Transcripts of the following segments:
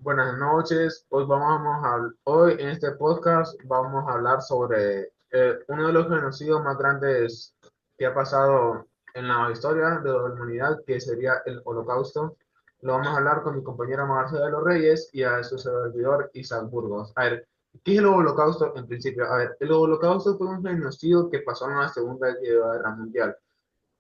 Buenas noches. Hoy en este podcast vamos a hablar sobre uno de los genocidios más grandes que ha pasado en la historia de la humanidad, que sería el Holocausto. Lo vamos a hablar con mi compañera Marcela de los Reyes y a su servidor Isaac Burgos. A ver, ¿qué es el Holocausto en principio? A ver, el Holocausto fue un genocidio que pasó en la Segunda Guerra Mundial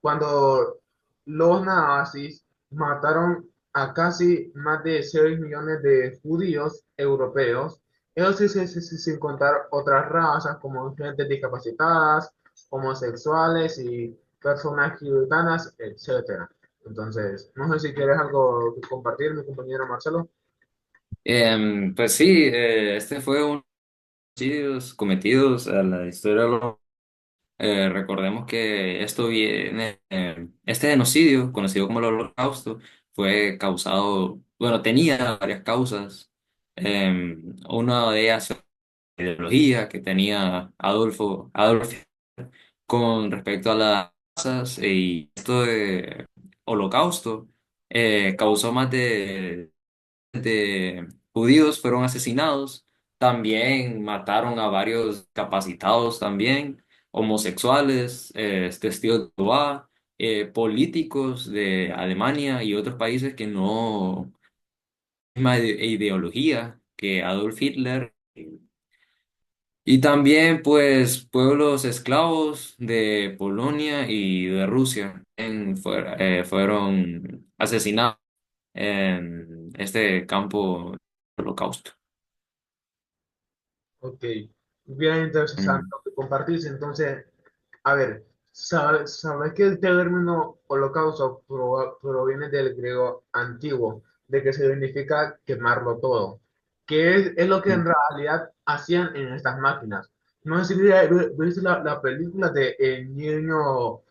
cuando los nazis mataron a casi más de 6 millones de judíos europeos, ellos sin contar otras razas como gente discapacitadas, homosexuales y personas gitanas, etcétera. Entonces, no sé si quieres algo que compartir, mi compañero Marcelo. Pues sí, este fue uno de los homicidios cometidos a la historia. Recordemos que esto viene, este genocidio, conocido como el Holocausto, fue causado, bueno, tenía varias causas. Una de ellas fue la ideología que tenía Adolf con respecto a las razas, y esto de Holocausto causó más de judíos fueron asesinados, también mataron a varios capacitados también, homosexuales, testigos de Jehová, políticos de Alemania y otros países que no, misma ideología que Adolf Hitler. Y también, pues, pueblos esclavos de Polonia y de Rusia fueron asesinados en este campo del Holocausto. Ok, bien interesante Mm. lo que compartís. Entonces, a ver, ¿sabes que el término holocausto proviene del griego antiguo, de que significa quemarlo todo? Que es lo que en realidad hacían en estas máquinas. No sé si viste la película de El niño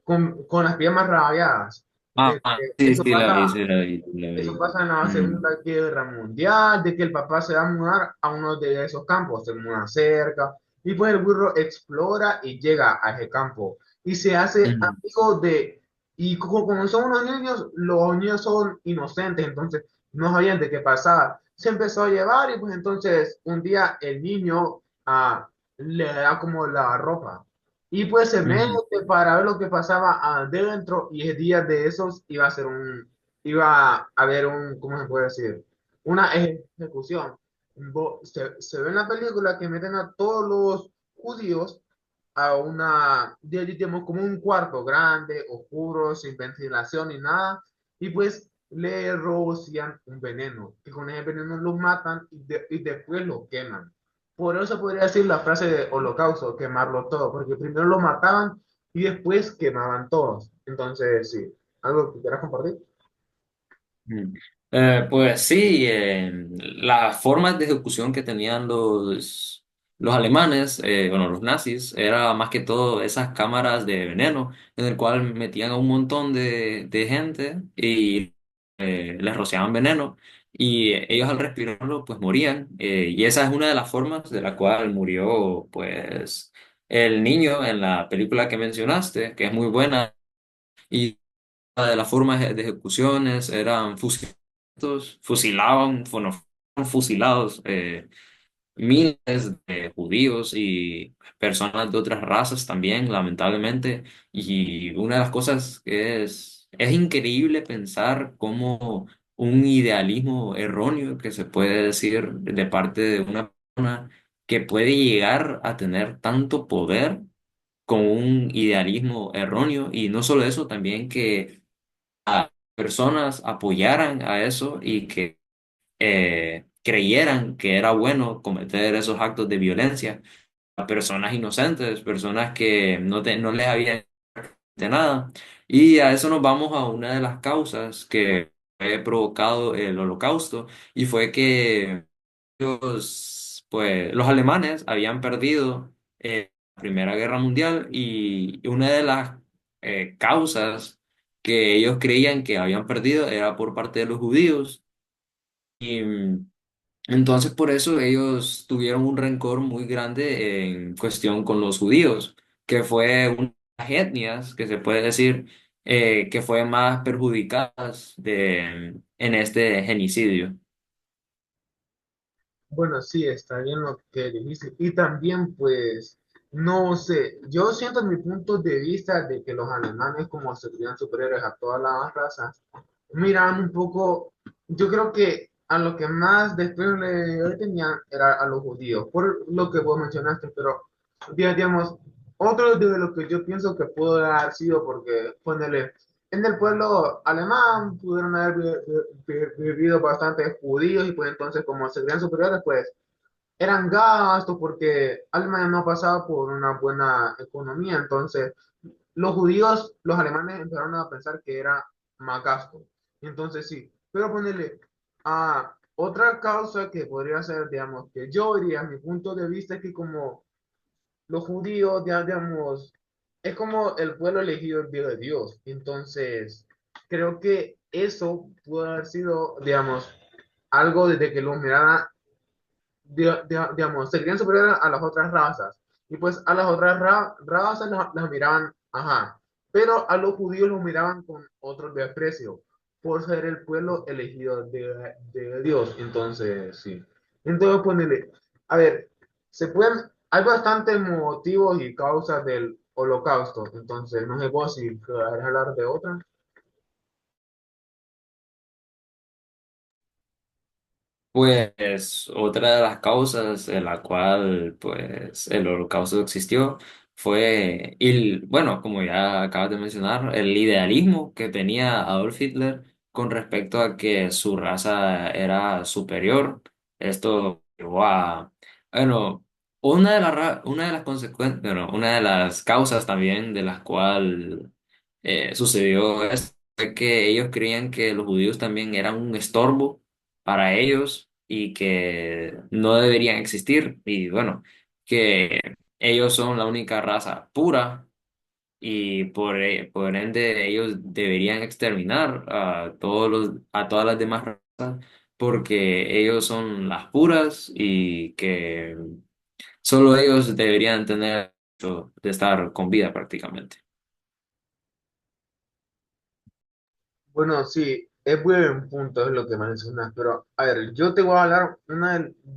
con las piernas rayadas. Ah, sí, Eso sí, la vi, pasa sí, la vi, la eso vi. pasa en la Mm, Segunda Guerra Mundial, de que el papá se va a mudar a uno de esos campos, se muda cerca, y pues el burro explora y llega a ese campo, y se hace mm, amigo y como son unos niños, los niños son inocentes, entonces no sabían de qué pasaba. Se empezó a llevar y pues entonces un día el niño le da como la ropa. Y pues se mete mm, para ver lo que pasaba adentro y el día de esos iba a haber ¿cómo se puede decir? Una ejecución. Se ve en la película que meten a todos los judíos a digamos, como un cuarto grande, oscuro, sin ventilación ni nada, y pues le rocian un veneno, que con ese veneno los matan y después lo queman. Por eso podría decir la frase de holocausto, quemarlo todo, porque primero lo mataban y después quemaban todos. Entonces, sí, ¿algo que quieras compartir? mm. Pues sí, las formas de ejecución que tenían los alemanes, bueno, los nazis, era más que todo esas cámaras de veneno en el cual metían a un montón de gente y les rociaban veneno, y ellos al respirarlo pues morían. Y esa es una de las formas de la cual murió pues el niño en la película que mencionaste, que es muy buena. Y una de las formas de ejecuciones eran fusilaban, bueno, fueron fusilados miles de judíos y personas de otras razas también, lamentablemente. Y una de las cosas que es increíble pensar cómo un idealismo erróneo que se puede decir de parte de una persona que puede llegar a tener tanto poder con un idealismo erróneo, y no solo eso, también que personas apoyaran a eso y que creyeran que era bueno cometer esos actos de violencia a personas inocentes, personas que no les había hecho nada. Y a eso nos vamos a una de las causas que fue provocado el Holocausto, y fue que los alemanes habían perdido la Primera Guerra Mundial, y una de las causas que ellos creían que habían perdido era por parte de los judíos. Y entonces por eso ellos tuvieron un rencor muy grande en cuestión con los judíos, que fue una de las etnias que se puede decir que fue más perjudicadas en este genocidio. Bueno, sí, está bien lo que dijiste. Y también, pues, no sé, yo siento mi punto de vista de que los alemanes, como se creían superiores a todas las razas, miraban un poco, yo creo que a lo que más después le tenían era a los judíos, por lo que vos mencionaste, pero, digamos, otro de lo que yo pienso que pudo haber sido, porque, ponele, en el pueblo alemán pudieron haber vivido bastantes judíos y pues entonces como se creían superiores, pues eran gastos porque Alemania no pasaba por una buena economía, entonces los judíos, los alemanes empezaron a pensar que era más gasto. Entonces sí, pero ponerle a otra causa que podría ser, digamos, que yo diría, mi punto de vista es que como los judíos, digamos, es como el pueblo elegido de Dios. Entonces, creo que eso pudo haber sido, digamos, algo desde que los miraban, digamos, se querían superior a las otras razas. Y pues a las otras razas las miraban, ajá, pero a los judíos los miraban con otro desprecio por ser el pueblo elegido de Dios. Entonces, sí. Entonces, ponele, a ver, hay bastantes motivos y causas del holocausto. Entonces, no sé vos si querés hablar de otra. Pues otra de las causas en la cual pues el holocausto existió fue, bueno, como ya acabas de mencionar, el idealismo que tenía Adolf Hitler con respecto a que su raza era superior. Esto llevó a, bueno, una de las consecuencias, bueno, una de las causas también de las cuales sucedió esto fue que ellos creían que los judíos también eran un estorbo para ellos y que no deberían existir. Y bueno, que ellos son la única raza pura y por ende ellos deberían exterminar a todas las demás razas porque ellos son las puras y que solo ellos deberían tener derecho de estar con vida prácticamente. Bueno, sí, es buen punto es lo que mencionas, pero a ver, yo te voy a hablar,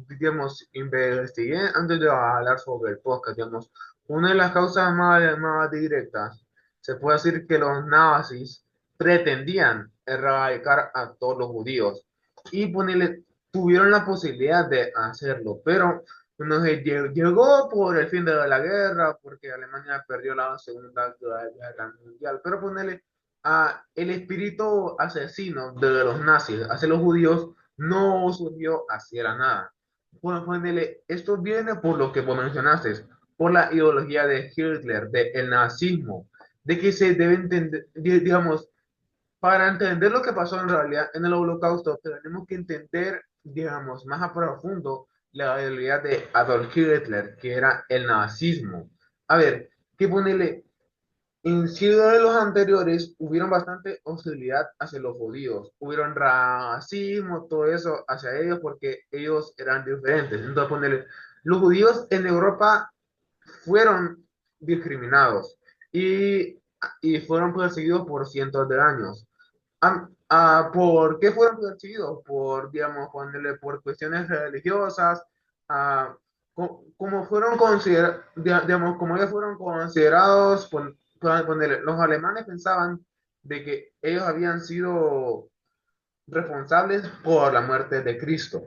digamos, investigué antes de hablar sobre el podcast, digamos, una de las causas más directas, se puede decir que los nazis pretendían erradicar a todos los judíos y ponerle, tuvieron la posibilidad de hacerlo, pero no sé, llegó por el fin de la guerra, porque Alemania perdió la Segunda Guerra Mundial, pero ponerle el espíritu asesino de los nazis hacia los judíos no surgió hacia la nada. Bueno, ponele, esto viene por lo que vos mencionaste, por la ideología de Hitler, del nazismo, de que se debe entender, digamos, para entender lo que pasó en realidad en el holocausto, tenemos que entender, digamos, más a profundo la ideología de Adolf Hitler, que era el nazismo. A ver, que ponele, en ciudad de los anteriores hubieron bastante hostilidad hacia los judíos, hubieron racismo, todo eso hacia ellos porque ellos eran diferentes. Entonces, ponerle, los judíos en Europa fueron discriminados y, y fueron perseguidos por cientos de años. ¿Por qué fueron perseguidos? Por, digamos, ponerle, por cuestiones religiosas, ah, como fueron considerados, digamos, como ellos fueron considerados, ponerle, los alemanes pensaban de que ellos habían sido responsables por la muerte de Cristo.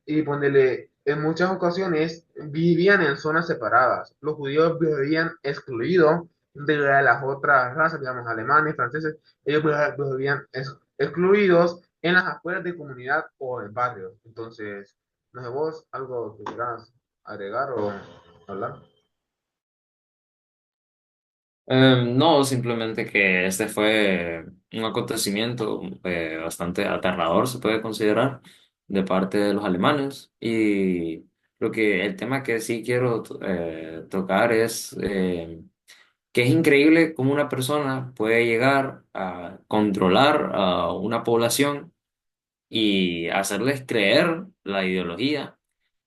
Y ponerle, en muchas ocasiones vivían en zonas separadas. Los judíos vivían excluidos de las otras razas, digamos, alemanes, franceses. Ellos vivían excluidos en las afueras de comunidad o en barrios. Entonces, no sé vos, algo que quieras agregar o hablar. No, simplemente que este fue un acontecimiento bastante aterrador, se puede considerar, de parte de los alemanes. Y el tema que sí quiero tocar es que es increíble cómo una persona puede llegar a controlar a una población y hacerles creer la ideología.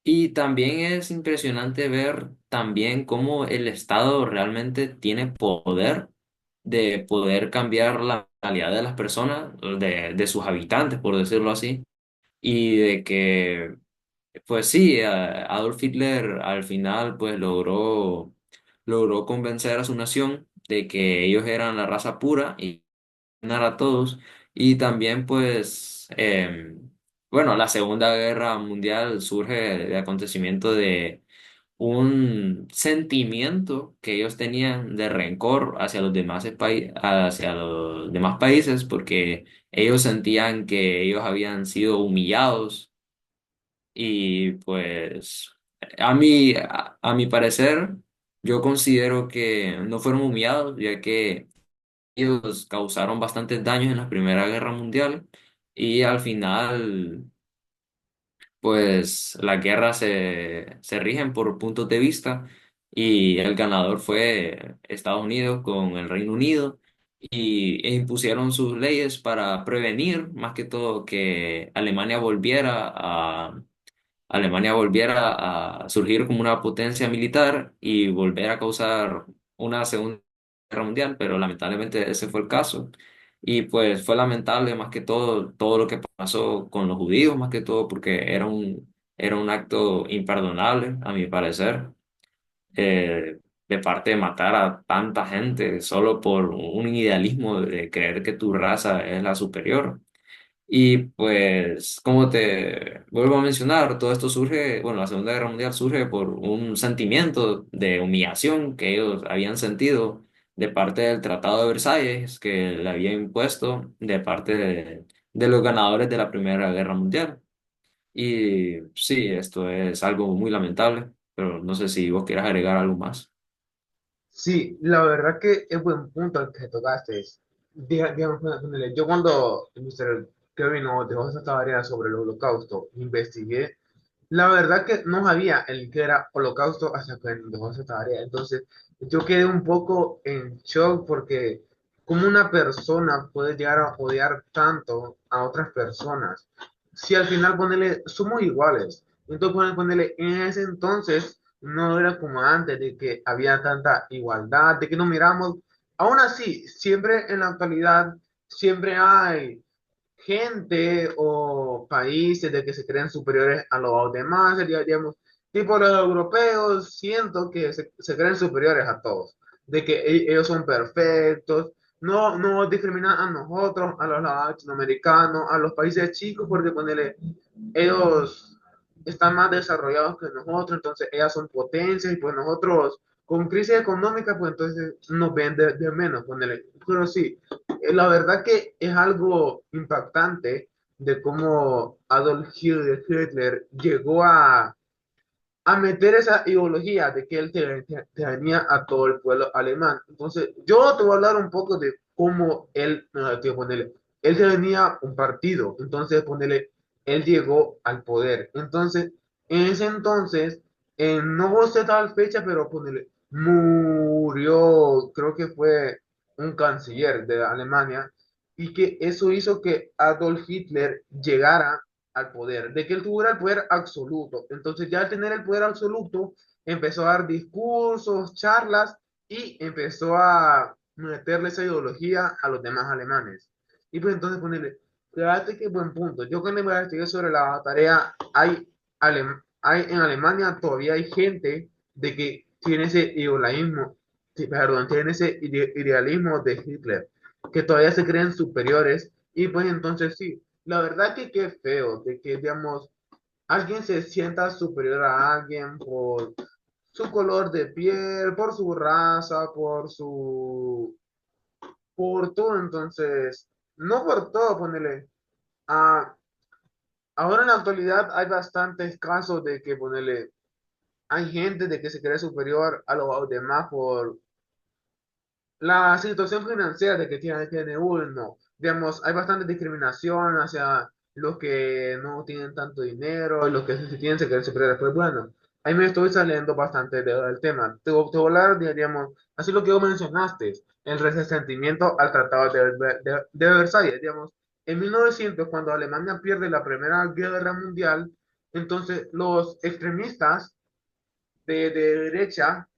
Y también es impresionante ver también cómo el Estado realmente tiene poder de poder cambiar la realidad de las personas, de sus habitantes, por decirlo así, y de que Pues sí, Adolf Hitler al final pues logró convencer a su nación de que ellos eran la raza pura y ganar a todos. Y también pues, bueno, la Segunda Guerra Mundial surge de acontecimiento de un sentimiento que ellos tenían de rencor hacia los demás países porque ellos sentían que ellos habían sido humillados y pues a mi parecer yo considero que no fueron humillados ya que ellos causaron bastantes daños en la Primera Guerra Mundial y al final pues las guerras se rigen por puntos de vista y el ganador fue Estados Unidos con el Reino Unido e impusieron sus leyes para prevenir más que todo que Alemania volviera a surgir como una potencia militar y volver a causar una Segunda Guerra Mundial, pero lamentablemente ese fue el caso. Y pues fue lamentable más que todo lo que pasó con los judíos, más que todo porque era un acto imperdonable, a mi parecer, de parte de matar a tanta gente solo por un idealismo de creer que tu raza es la superior. Y pues, como te vuelvo a mencionar, todo esto surge, bueno, la Segunda Guerra Mundial surge por un sentimiento de humillación que ellos habían sentido de parte del Tratado de Versalles que le había impuesto de parte de los ganadores de la Primera Guerra Mundial. Y sí, esto es algo muy lamentable, pero no sé si vos quieras agregar algo más. Sí, la verdad que es buen punto el que tocaste. Digamos, ponele, yo cuando el Mr. Kevin nos dejó esa tarea sobre el holocausto, investigué. La verdad que no sabía el que era holocausto hasta que nos dejó esa tarea. Entonces, yo quedé un poco en shock porque cómo una persona puede llegar a odiar tanto a otras personas. Si al final ponele, somos iguales. Entonces ponele, en ese entonces no era como antes de que había tanta igualdad, de que nos miramos. Aún así, siempre en la actualidad, siempre hay gente o países de que se creen superiores a los demás, digamos, tipo los europeos, siento que se creen superiores a todos, de que ellos son perfectos, no discriminan a nosotros, a los latinoamericanos, a los países chicos, porque ponele, ellos están más desarrollados que nosotros, entonces ellas son potencias y pues nosotros con crisis económica, pues entonces nos ven de menos, ponele. Pero sí, la verdad que es algo impactante de cómo Adolf Hitler llegó a meter esa ideología de que él tenía a todo el pueblo alemán. Entonces, yo te voy a hablar un poco de cómo él, tío, ponele, él tenía un partido, entonces, ponele, él llegó al poder. Entonces, en ese entonces, no sé tal fecha, pero ponele, murió, creo que fue un canciller de Alemania, y que eso hizo que Adolf Hitler llegara al poder, de que él tuviera el poder absoluto. Entonces ya al tener el poder absoluto, empezó a dar discursos, charlas y empezó a meterle esa ideología a los demás alemanes. Y pues entonces ponerle, fíjate qué buen punto. Yo cuando me investigué sobre la tarea, hay en Alemania todavía hay gente de que tiene ese idealismo, sí, perdón, tiene ese idealismo de Hitler, que todavía se creen superiores y pues entonces sí, la verdad que qué feo, de que, digamos, alguien se sienta superior a alguien por su color de piel, por su raza, por todo, entonces, no por todo, ponele. Ah, ahora en la actualidad hay bastantes casos de que, ponele, hay gente de que se cree superior a los demás por la situación financiera de que tiene uno, digamos, hay bastante discriminación hacia los que no tienen tanto dinero y los que sí tienen se quieren superiores. Pues bueno, ahí me estoy saliendo bastante del tema. Te voy a hablar, digamos, así lo que vos mencionaste, el resentimiento al Tratado de Versalles, digamos. En 1900, cuando Alemania pierde la Primera Guerra Mundial, entonces los extremistas de derecha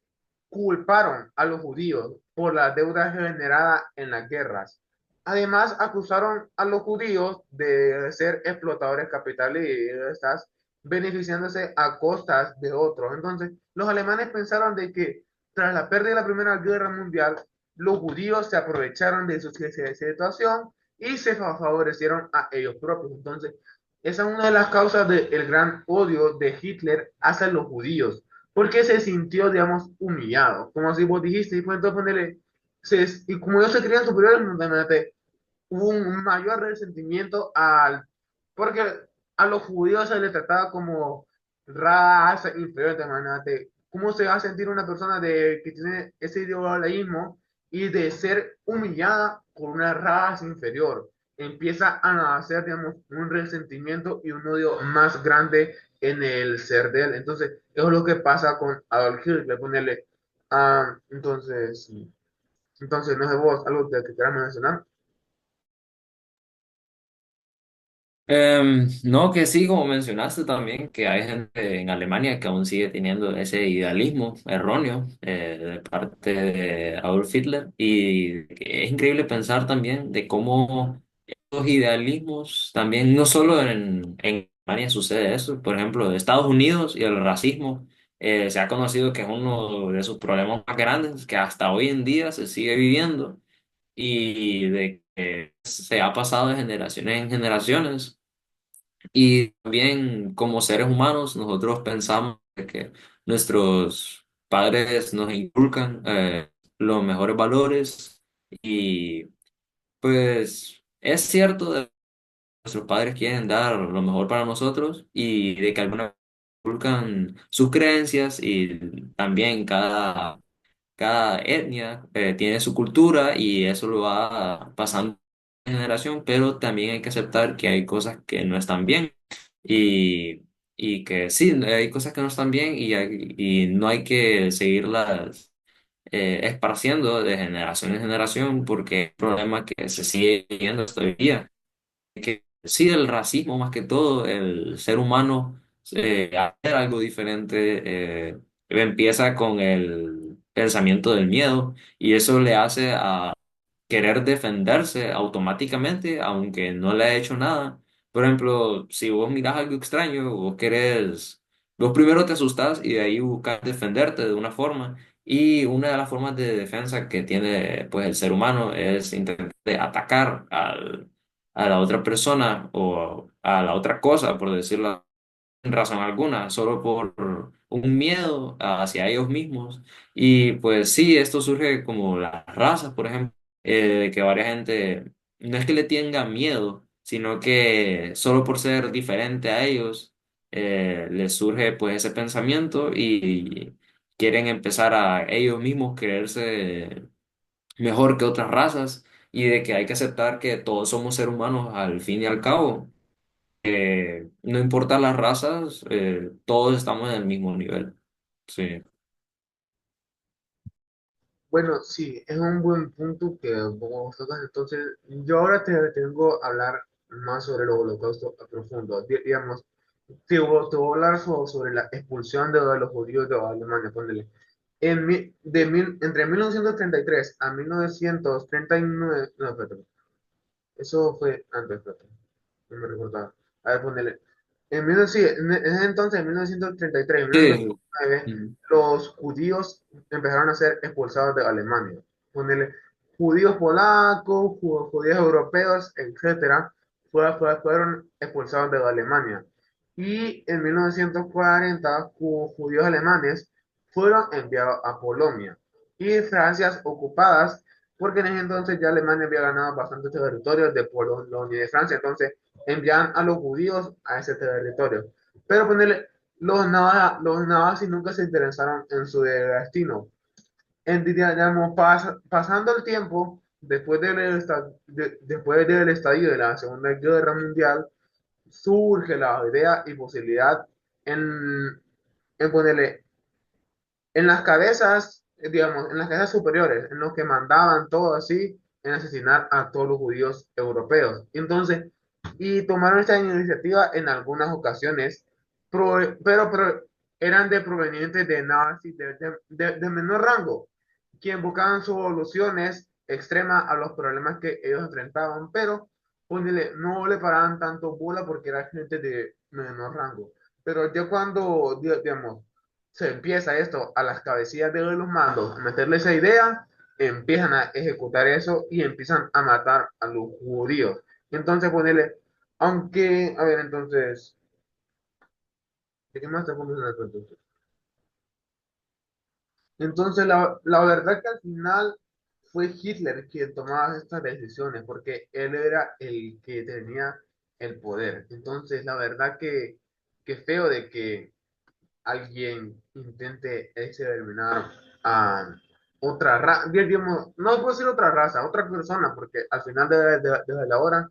culparon a los judíos por la deuda generada en las guerras. Además, acusaron a los judíos de ser explotadores capitalistas beneficiándose a costas de otros. Entonces, los alemanes pensaron de que tras la pérdida de la Primera Guerra Mundial, los judíos se aprovecharon de su situación y se favorecieron a ellos propios. Entonces, esa es una de las causas del gran odio de Hitler hacia los judíos, porque se sintió, digamos, humillado. Como si vos dijiste, y pues entonces ponerle, y como ellos se creían superiores, hubo un mayor resentimiento porque a los judíos se les trataba como raza inferior, de manera de cómo se va a sentir una persona que tiene ese idealismo y de ser humillada por una raza inferior. Empieza a nacer, digamos, un resentimiento y un odio más grande en el ser de él. Entonces, eso es lo que pasa con Adolf Hitler, ponerle, entonces, sí. Entonces, no sé vos, algo que quieras mencionar. No, que sí, como mencionaste también, que hay gente en Alemania que aún sigue teniendo ese idealismo erróneo de parte de Adolf Hitler y que es increíble pensar también de cómo los idealismos también, no solo en Alemania sucede eso, por ejemplo, en Estados Unidos y el racismo se ha conocido que es uno de sus problemas más grandes, que hasta hoy en día se sigue viviendo y de que se ha pasado de generaciones en generaciones. Y también como seres humanos, nosotros pensamos de que nuestros padres nos inculcan los mejores valores y pues es cierto de que nuestros padres quieren dar lo mejor para nosotros y de que algunas veces inculcan sus creencias y también cada etnia tiene su cultura y eso lo va pasando de generación, pero también hay que aceptar que hay cosas que no están bien y, y que sí, hay cosas que no están bien y no hay que seguirlas esparciendo de generación en generación porque es un problema que se sigue viendo hasta hoy día que sí, el racismo más que todo, el ser humano hacer algo diferente, empieza con el pensamiento del miedo y eso le hace a querer defenderse automáticamente, aunque no le ha hecho nada. Por ejemplo, si vos mirás algo extraño, vos primero te asustás y de ahí buscas defenderte de una forma. Y una de las formas de defensa que tiene pues el ser humano es intentar atacar a la otra persona o a la otra cosa, por decirlo sin razón alguna, solo por un miedo hacia ellos mismos. Y pues sí, esto surge como las razas, por ejemplo, de que varias gente no es que le tenga miedo, sino que solo por ser diferente a ellos, les surge pues ese pensamiento y quieren empezar a ellos mismos creerse mejor que otras razas y de que hay que aceptar que todos somos seres humanos al fin y al cabo no importa las razas, todos estamos en el mismo nivel. Sí. Bueno, sí, es un buen punto que vos tocas. Entonces, yo ahora te tengo a hablar más sobre el holocausto a profundo. Digamos, te voy a hablar sobre la expulsión de los judíos de Alemania. Ponele. Entre 1933 a 1939, no, espérate, eso fue antes, espérate, no me recordaba. A ver, ponele. Sí, en ese entonces, en 1933, Sí. 1939, Ujú. los judíos empezaron a ser expulsados de Alemania. Ponele, judíos polacos, judíos europeos, etcétera, fueron expulsados de Alemania. Y en 1940, judíos alemanes fueron enviados a Polonia y Francias ocupadas, porque en ese entonces ya Alemania había ganado bastantes territorios de Polonia y de Francia. Entonces, envían a los judíos a ese territorio. Pero ponerle, los nazis nunca se interesaron en su destino. Digamos, pasando el tiempo, después del estallido de la Segunda Guerra Mundial, surge la idea y posibilidad en ponerle en las cabezas, digamos, en las cabezas superiores, en los que mandaban todo así, en asesinar a todos los judíos europeos. Entonces, y tomaron esta iniciativa en algunas ocasiones, pero eran de provenientes de nazis de menor rango, quien buscaban soluciones extremas a los problemas que ellos enfrentaban, pero ponele, no le paraban tanto bola porque era gente de menor rango. pero ya cuando, digamos, se empieza esto a las cabecillas de los mandos, a meterle esa idea, empiezan a ejecutar eso y empiezan a matar a los judíos. Entonces ponerle, aunque, a ver, entonces, ¿de qué más te pones en el entonces? Entonces, la verdad que al final fue Hitler quien tomaba estas decisiones, porque él era el que tenía el poder. Entonces, la verdad que feo de que alguien intente exterminar a otra raza, no puedo decir otra raza, otra persona, porque al final de la hora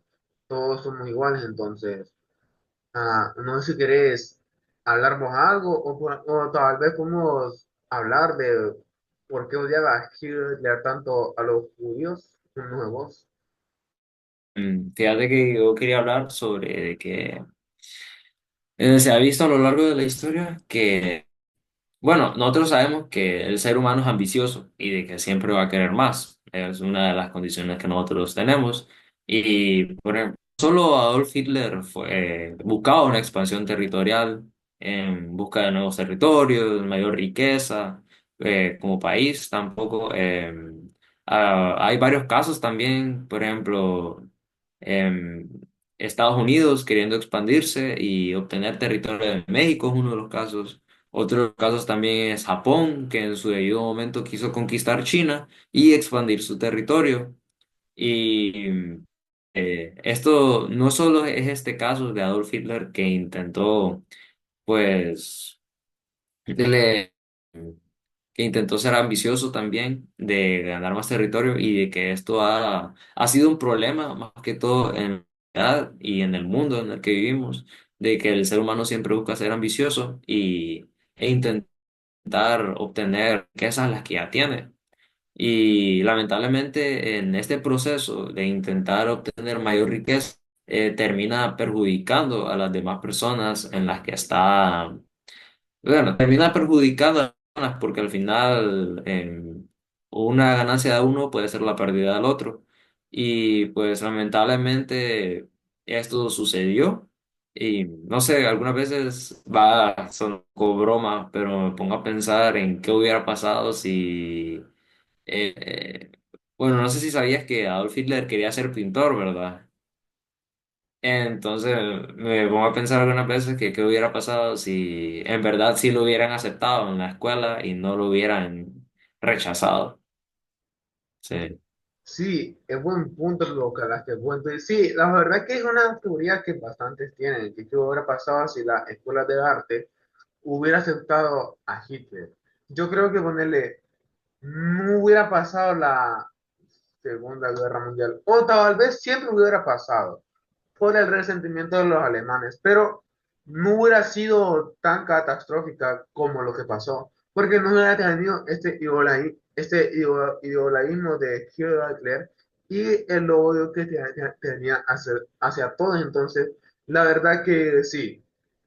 todos somos iguales, entonces, no sé si querés hablar vos algo o tal vez podemos hablar de por qué odiaba Hitler tanto a los judíos, uno de vos. Fíjate que yo quería hablar sobre de que se ha visto a lo largo de la historia que, bueno, nosotros sabemos que el ser humano es ambicioso y de que siempre va a querer más. Es una de las condiciones que nosotros tenemos. Y, por ejemplo, solo Adolf Hitler buscaba una expansión territorial en busca de nuevos territorios, mayor riqueza, como país tampoco. Hay varios casos también, por ejemplo, em, Estados Unidos queriendo expandirse y obtener territorio de México es uno de los casos. Otros casos también es Japón, que en su debido momento quiso conquistar China y expandir su territorio. Y esto no solo es este caso de Adolf Hitler que intentó, pues, le- que intentó ser ambicioso también de ganar más territorio y de que esto ha sido un problema más que todo en la sociedad y en el mundo en el que vivimos, de que el ser humano siempre busca ser ambicioso e intentar obtener riquezas las que ya tiene. Y lamentablemente en este proceso de intentar obtener mayor riqueza, termina perjudicando a las demás personas en las que está, bueno, termina perjudicando a las personas porque al final una ganancia de uno puede ser la pérdida del otro. Y pues lamentablemente esto sucedió. Y no sé, algunas veces va, son como broma, pero me pongo a pensar en qué hubiera pasado si eh, bueno, no sé si sabías que Adolf Hitler quería ser pintor, ¿verdad? Entonces me pongo a pensar algunas veces que qué hubiera pasado si en verdad sí lo hubieran aceptado en la escuela y no lo hubieran rechazado. Sí. Sí, es buen punto lo que las que cuento. Y sí, la verdad que es una teoría que bastantes tienen, que qué hubiera pasado si la escuela de arte hubiera aceptado a Hitler. Yo creo que ponerle, no hubiera pasado la Segunda Guerra Mundial, o tal vez siempre hubiera pasado por el resentimiento de los alemanes, pero no hubiera sido tan catastrófica como lo que pasó, porque no hubiera tenido ideolaísmo de Hitler y el odio que tenía hacia todos. Entonces, la verdad que sí,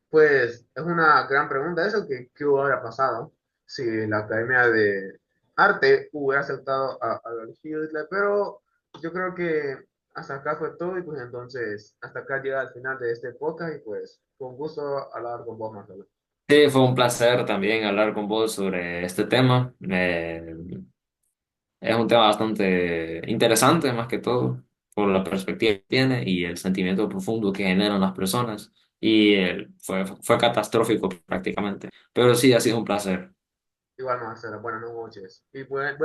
pues es una gran pregunta eso, que qué hubiera pasado si la Academia de Arte hubiera aceptado a Hitler, pero yo creo que hasta acá fue todo y pues entonces hasta acá llega el final de este podcast y pues con gusto hablar con vos, Marcelo. Sí, fue un placer también hablar con vos sobre este tema. Es un tema bastante interesante, más que todo, por la perspectiva que tiene y el sentimiento profundo que generan las personas. Y fue catastrófico prácticamente. Pero sí, ha sido un placer. Igual, Marcelo, buenas noches. Y pues,